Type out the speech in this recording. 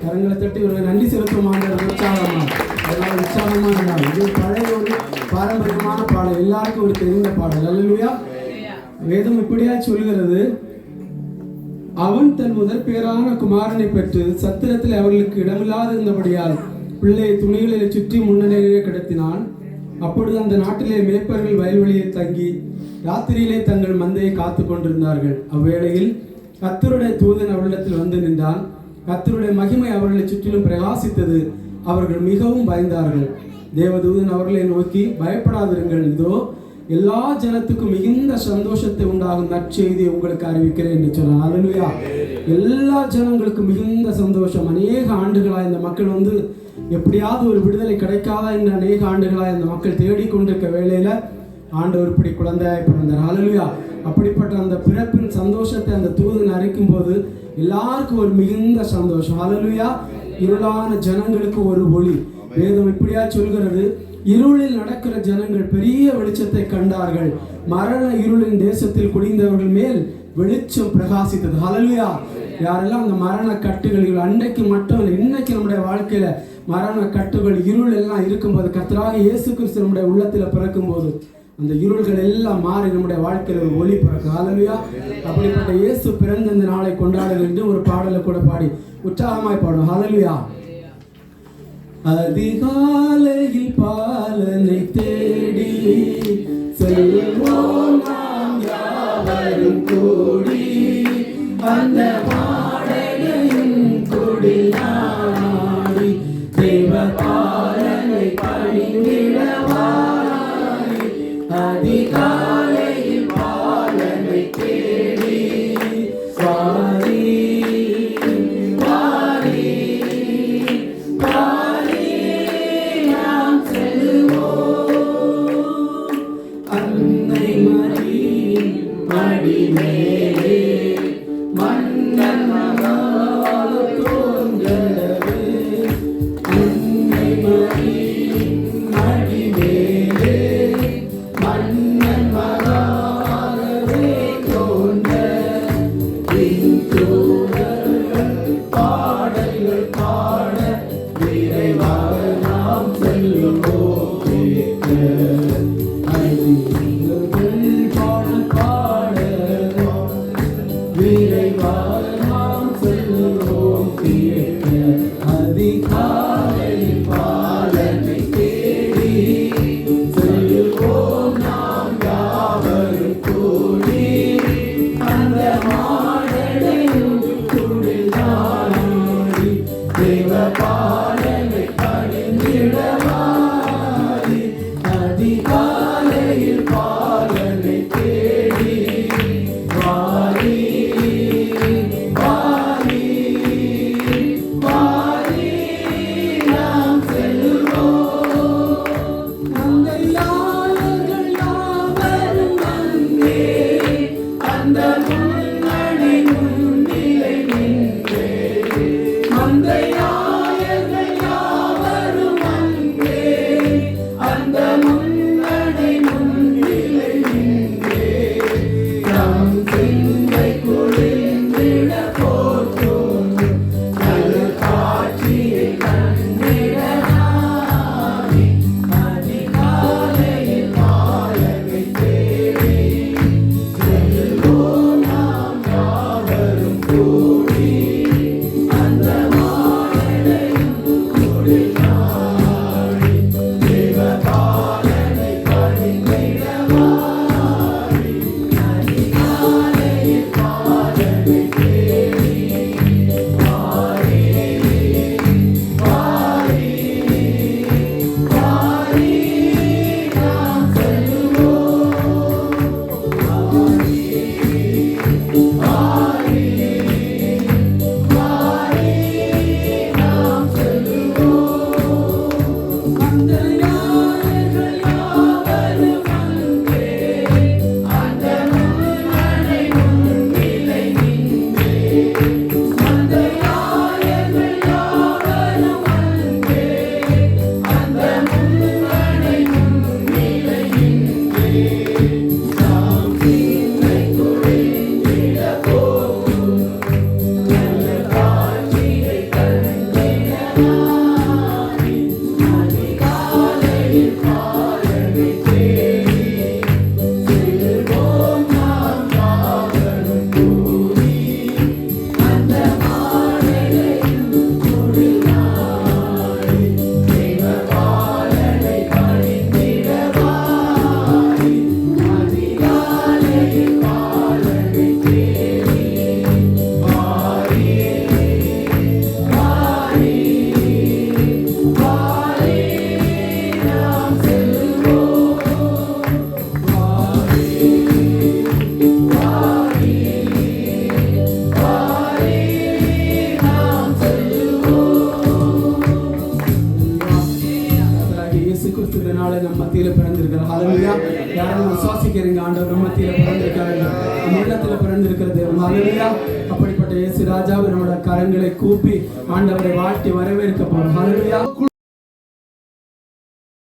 கரங்களை தட்டி ஒரு நன்றி செலுத்துமான உற்சாகமான நாள். இது பழைய ஒரு பாரம்பரியமான பாடல், எல்லாருக்கும் ஒரு தெரிந்த பாடல். அல்லேலூயா. வேதம் இப்படியா சொல்கிறது, அவன் தன் முதற் பேரான குமாரனை பெற்று சத்திரத்தில் அவர்களுக்கு இடமில்லாது இருந்தபடியால் பிள்ளையை துணிகளை சுற்றி முன்னணியிலே கிடத்தினான். அப்பொழுது அந்த நாட்டிலே மேய்ப்பர்கள் வயல்வெளியை தங்கி ராத்திரியிலே தங்கள் மந்தையை காத்து கொண்டிருந்தார்கள். அவ்வேளையில் கர்த்தருடைய தூதன் அவர்களிடத்தில் வந்து நின்றான். கர்த்தருடைய மகிமை அவர்களை சுற்றிலும் பிரகாசித்தது. அவர்கள் மிகவும் பயந்தார்கள். தேவதூதன் அவர்களை நோக்கி, பயப்படாதிருங்கள், இதோ எல்லா ஜனத்துக்கும் மிகுந்த சந்தோஷத்தை உண்டாகும் நற்செய்தியை உங்களுக்கு அறிவிக்கிறேன் என்று சொன்னார். அல்லேலூயா. எல்லா ஜனங்களுக்கும் மிகுந்த சந்தோஷம். அநேக ஆண்டுகளாக இந்த மக்கள் எப்படியாவது ஒரு விடுதலை கிடைக்காதா என்று அநேக ஆண்டுகளாக இந்த மக்கள் தேடிக்கொண்டிருக்க வேளையில ஆண்டவர் இப்படி குழந்தையாய் பிறந்தார். அல்லேலூயா. அப்படிப்பட்ட அந்த பிறப்பின் சந்தோஷத்தை அந்த தூதன் அறிக்கும் போது எல்லாருக்கும் ஒரு மிகுந்த சந்தோஷம். அல்லேலூயா. இருளான ஜனங்களுக்கு ஒரு ஒளி. வேதம் இப்படியா சொல்கிறது, இருளில் நடக்கிற ஜனங்கள் பெரிய வெளிச்சத்தை கண்டார்கள். மரண இருளின் தேசத்தில் குடிந்தவர்கள் மேல் வெளிச்சம் பிரகாசித்தது. அல்லேலூயா. யாரெல்லாம் அந்த மரண கட்டுகள் அன்றைக்கு மட்டும் இன்னைக்கு நம்முடைய வாழ்க்கையில மரண கட்டுகள் இருள் எல்லாம் இருக்கும்போது கர்த்தராகிய இயேசு கிறிஸ்து நம்முடைய உள்ளத்துல பிறக்கும் போது அந்த இருள்கள் எல்லாம் மாறி நம்முடைய வாழ்க்கையில ஒரு ஒளி பிறக்கும். அல்லேலூயா. அப்படிப்பட்ட இயேசு பிறந்த இந்த நாளை கொண்டாடுங்கள் என்று ஒரு பாடலை கூட பாடி உற்சாகமாய் பாடும். அல்லேலூயா. அதிகாலையில் பாலனை தேடி செல்வோம் நாம் யாவரும் கூடி, அந்த மாடையின் குடி நாடி தேவ பாலனை பணிந்திடவாய். அதிகாலையில் பாலனை தேடி வாரி வாரி வாரி நாம் செல்வோம் அன்னை மரியின் மடிமேலே மன்னன் மகால தோன்றவே. அன்னை மரியின் மடிமேலே மன்னன் மகாலவே தோன்ற தூதர்கள் பாடல்கள் பாட விரைவாக நாம் செல்லுவோம். பாடல் பாட விரைவாக நாம் செல்லுவோம். அதிகாலையில் பாலனை தேடி செல்லுவோம் நாம் யாவரும் கூடி, அந்த மாடடையும் குடில் நாடி தேவ பாலனை பணிந்திடவாய். அதிகாலையில் பாலனை தேடி வாரி வாரி வாரி நாம் செல்வோம். மந்தையாளர்கள் யாவரும் அங்கே அந்த முன்னணி முன்னிலை நின்றே. மந்தையாளர்கள் நினைக்கிறீங்க ஆண்டவர் நம்ம மத்தியில பிறந்திருக்காரு, நம்ம உள்ளத்துல பிறந்திருக்கிறது. ஹalleluya. அப்படிப்பட்ட இயேசு ராஜாவை நம்முடைய கரங்களை கூப்பி ஆண்டவரை வாழ்த்தி வரவேற்க போறோம். ஹalleluya.